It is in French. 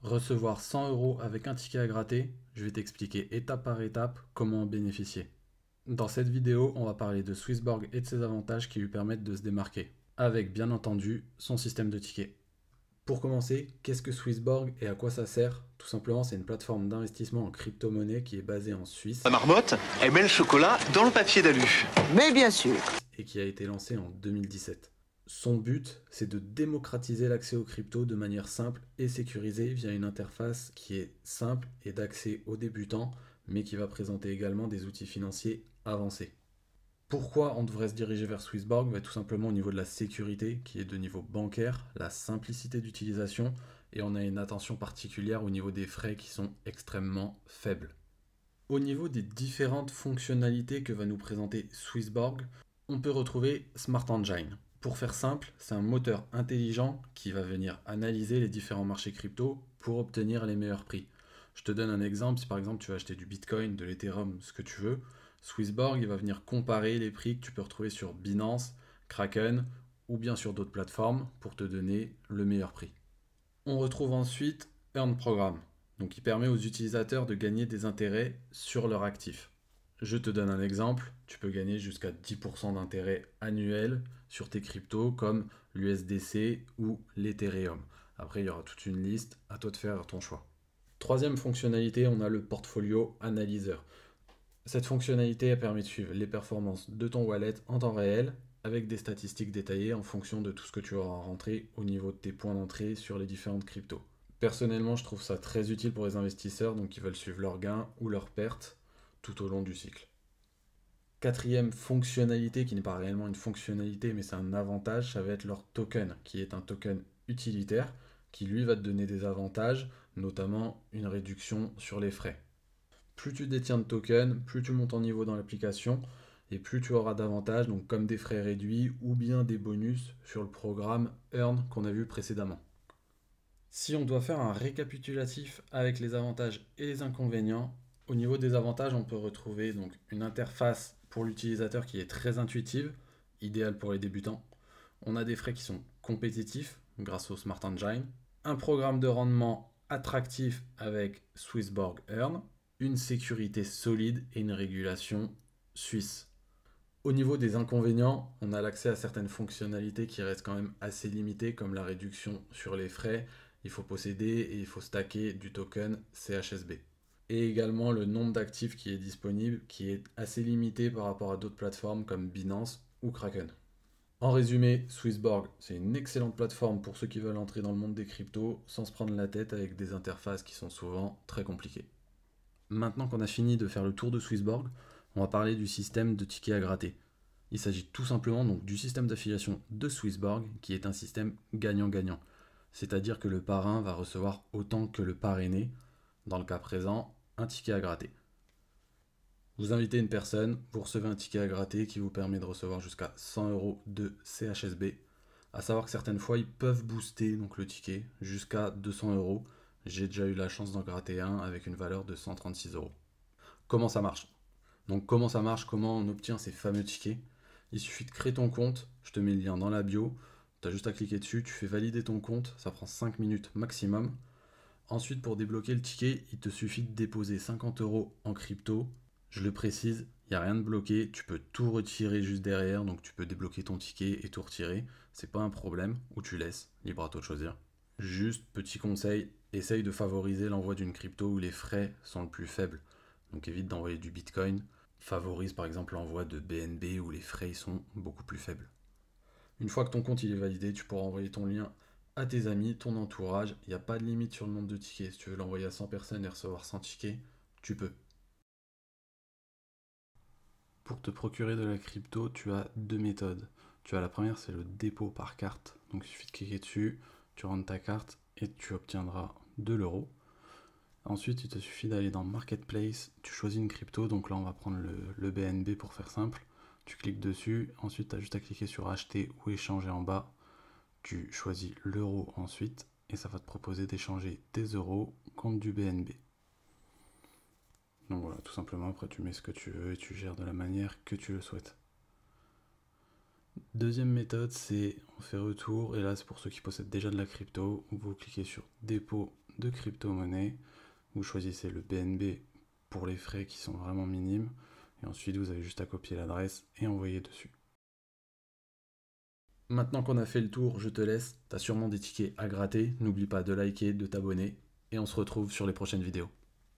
Recevoir 100 euros avec un ticket à gratter, je vais t'expliquer étape par étape comment en bénéficier. Dans cette vidéo, on va parler de Swissborg et de ses avantages qui lui permettent de se démarquer, avec bien entendu son système de tickets. Pour commencer, qu'est-ce que Swissborg et à quoi ça sert? Tout simplement, c'est une plateforme d'investissement en crypto-monnaie qui est basée en Suisse La marmotte, elle met le chocolat dans le papier d'alu. Mais bien sûr. et qui a été lancée en 2017. Son but, c'est de démocratiser l'accès aux cryptos de manière simple et sécurisée via une interface qui est simple et d'accès aux débutants, mais qui va présenter également des outils financiers avancés. Pourquoi on devrait se diriger vers Swissborg? Tout simplement au niveau de la sécurité, qui est de niveau bancaire, la simplicité d'utilisation, et on a une attention particulière au niveau des frais qui sont extrêmement faibles. Au niveau des différentes fonctionnalités que va nous présenter Swissborg, on peut retrouver Smart Engine. Pour faire simple, c'est un moteur intelligent qui va venir analyser les différents marchés crypto pour obtenir les meilleurs prix. Je te donne un exemple, si par exemple tu veux acheter du Bitcoin, de l'Ethereum, ce que tu veux, Swissborg il va venir comparer les prix que tu peux retrouver sur Binance, Kraken ou bien sur d'autres plateformes pour te donner le meilleur prix. On retrouve ensuite Earn Program, donc qui permet aux utilisateurs de gagner des intérêts sur leur actif. Je te donne un exemple, tu peux gagner jusqu'à 10% d'intérêt annuel sur tes cryptos comme l'USDC ou l'Ethereum. Après, il y aura toute une liste, à toi de faire ton choix. Troisième fonctionnalité, on a le portfolio analyseur. Cette fonctionnalité elle permet de suivre les performances de ton wallet en temps réel avec des statistiques détaillées en fonction de tout ce que tu auras rentré au niveau de tes points d'entrée sur les différentes cryptos. Personnellement, je trouve ça très utile pour les investisseurs donc qui veulent suivre leurs gains ou leurs pertes tout au long du cycle. Quatrième fonctionnalité, qui n'est pas réellement une fonctionnalité mais c'est un avantage, ça va être leur token, qui est un token utilitaire qui lui va te donner des avantages, notamment une réduction sur les frais. Plus tu détiens de tokens, plus tu montes en niveau dans l'application et plus tu auras d'avantages, donc comme des frais réduits ou bien des bonus sur le programme Earn qu'on a vu précédemment. Si on doit faire un récapitulatif avec les avantages et les inconvénients, au niveau des avantages, on peut retrouver donc une interface pour l'utilisateur qui est très intuitive, idéale pour les débutants. On a des frais qui sont compétitifs grâce au Smart Engine, un programme de rendement attractif avec Swissborg Earn, une sécurité solide et une régulation suisse. Au niveau des inconvénients, on a l'accès à certaines fonctionnalités qui restent quand même assez limitées, comme la réduction sur les frais. Il faut posséder et il faut stacker du token CHSB. Et également le nombre d'actifs qui est disponible, qui est assez limité par rapport à d'autres plateformes comme Binance ou Kraken. En résumé, Swissborg, c'est une excellente plateforme pour ceux qui veulent entrer dans le monde des cryptos sans se prendre la tête avec des interfaces qui sont souvent très compliquées. Maintenant qu'on a fini de faire le tour de Swissborg, on va parler du système de tickets à gratter. Il s'agit tout simplement donc du système d'affiliation de Swissborg qui est un système gagnant-gagnant. C'est-à-dire que le parrain va recevoir autant que le parrainé, dans le cas présent, un ticket à gratter. Vous invitez une personne, vous recevez un ticket à gratter qui vous permet de recevoir jusqu'à 100 euros de CHSB. A savoir que certaines fois, ils peuvent booster donc le ticket jusqu'à 200 euros. J'ai déjà eu la chance d'en gratter un avec une valeur de 136 euros. Comment ça marche? Donc comment ça marche? Comment on obtient ces fameux tickets? Il suffit de créer ton compte, je te mets le lien dans la bio, tu as juste à cliquer dessus, tu fais valider ton compte, ça prend 5 minutes maximum. Ensuite, pour débloquer le ticket, il te suffit de déposer 50 euros en crypto. Je le précise, il n'y a rien de bloqué, tu peux tout retirer juste derrière, donc tu peux débloquer ton ticket et tout retirer, c'est pas un problème, ou tu laisses, libre à toi de choisir. Juste, petit conseil, essaye de favoriser l'envoi d'une crypto où les frais sont le plus faibles. Donc évite d'envoyer du Bitcoin, favorise par exemple l'envoi de BNB où les frais sont beaucoup plus faibles. Une fois que ton compte il est validé, tu pourras envoyer ton lien à tes amis, ton entourage. Il n'y a pas de limite sur le nombre de tickets. Si tu veux l'envoyer à 100 personnes et recevoir 100 tickets, tu peux. Pour te procurer de la crypto, tu as deux méthodes. Tu as la première, c'est le dépôt par carte. Donc il suffit de cliquer dessus, tu rentres ta carte et tu obtiendras 2 l'euro. Ensuite, il te suffit d'aller dans Marketplace, tu choisis une crypto, donc là on va prendre le BNB pour faire simple. Tu cliques dessus, ensuite tu as juste à cliquer sur acheter ou échanger en bas. Tu choisis l'euro ensuite et ça va te proposer d'échanger tes euros contre du BNB. Donc voilà, tout simplement, après tu mets ce que tu veux et tu gères de la manière que tu le souhaites. Deuxième méthode, c'est on fait retour, et là c'est pour ceux qui possèdent déjà de la crypto, vous cliquez sur dépôt de crypto-monnaie. Vous choisissez le BNB pour les frais qui sont vraiment minimes. Et ensuite, vous avez juste à copier l'adresse et envoyer dessus. Maintenant qu'on a fait le tour, je te laisse. T'as sûrement des tickets à gratter. N'oublie pas de liker, de t'abonner. Et on se retrouve sur les prochaines vidéos.